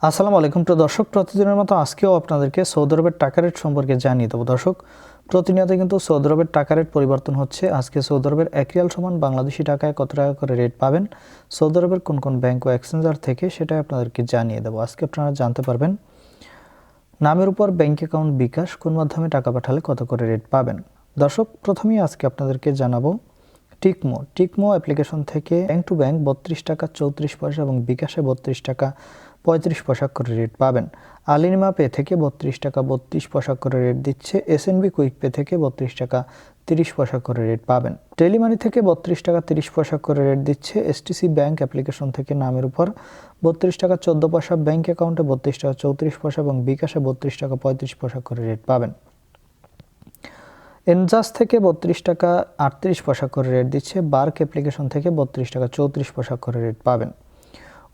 আসসালামু আলাইকুম প্রিয় দর্শক, প্রতিদিনের মতো আজকেও আপনাদেরকে সৌদি আরবের টাকা রেট সম্পর্কে জানিয়ে দেবো। দর্শক, প্রতিনিয়ত কিন্তু সৌদি আরবের টাকা রেট পরিবর্তন হচ্ছে। আজকে সৌদি আরবের 1 রিয়াল সমান বাংলাদেশি টাকায় কত টাকা করে রেট পাবেন সৌদি আরবের কোন কোন ব্যাংক ও এক্সচেঞ্জার থেকে, সেটাই আপনাদেরকে জানিয়ে দেবো। আজকে আপনারা জানতে পারবেন নামের উপর ব্যাংক অ্যাকাউন্ট বিকাশ কোন মাধ্যমে টাকা পাঠালে কত করে রেট পাবেন। দর্শক, প্রথমেই আজকে আপনাদেরকে জানাবো টিকমো অ্যাপ্লিকেশন থেকে ব্যাংক টু ব্যাংক 32 টাকা 34 পয়সা এবং বিকাশে 32 টাকা 35 পয়সা করে রেট পাবেন। আলিনিমা পে থেকে 32 টাকা 32 পয়সা করে রেট দিচ্ছে। এসএনবি কুইক পে থেকে 32 টাকা 30 পয়সা করে রেট পাবেন। টেলিমানি থেকে 32 টাকা 30 পয়সা করে রেট দিচ্ছে। এসটিসি ব্যাংক অ্যাপ্লিকেশন থেকে নামের উপর 32 টাকা 14 পয়সা, ব্যাংক অ্যাকাউন্টে 32 টাকা 34 পয়সা এবং বিকাশে 32 টাকা 35 পয়সা করে রেট পাবেন। এনজাস থেকে 32 টাকা 38 পয়সা করে রেট দিচ্ছে। বার্ক অ্যাপ্লিকেশন থেকে 32 টাকা 34 পয়সা করে রেট পাবেন।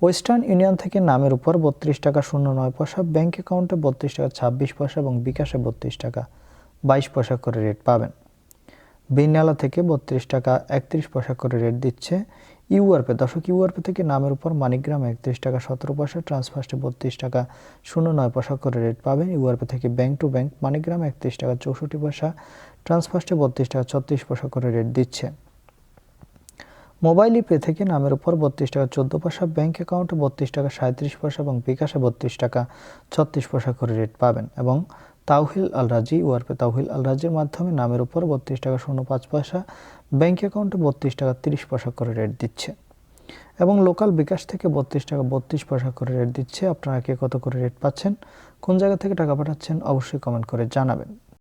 ওয়েস্টার্ন ইউনিয়ন থেকে নামের উপর 32 টাকা 09 পয়সা, ব্যাংক অ্যাকাউন্টে 32 টাকা 26 পয়সা এবং বিকাশে 32 টাকা 22 পয়সা করে রেট পাবেন। বিনালা থেকে 32 টাকা 31 পয়সা করে রেট দিচ্ছে। ইউআরপে দর্শক, ইউআরপে থেকে নামের উপর মানিগ্রাম 31 টাকা 17 পয়সা, ট্রান্সফার্স্টে 32 টাকা 09 পয়সা করে রেট পাবেন। ইউআরপে থেকে ব্যাংক টু ব্যাংক মানিগ্রাম 31 টাকা 64 পয়সা, ট্রান্সফার্স্টে 32 টাকা 36 পয়সা করে রেট দিচ্ছে। মোবাইল পে থেকে নামের উপর 32 টাকা 14 পয়সা, ব্যাংক অ্যাকাউন্টে 32 টাকা 37 পয়সা এবং বিকাশে 32 টাকা 36 পয়সা করে রেট পাবেন। এবং তাওহিল আল রাজি ওয়ারপে তাওহিল আল রাজির মাধ্যমে নামের উপর 32 টাকা 05 পয়সা, ব্যাংক অ্যাকাউন্টে 32 টাকা 30 পয়সা করে রেট দিচ্ছে। এবং লোকাল বিকাশ থেকে 32 টাকা 32 পয়সা করে রেট দিচ্ছে। আপনারা কে কত করে রেট পাচ্ছেন, কোন জায়গা থেকে টাকা পাঠাচ্ছেন, অবশ্যই কমেন্ট করে জানাবেন।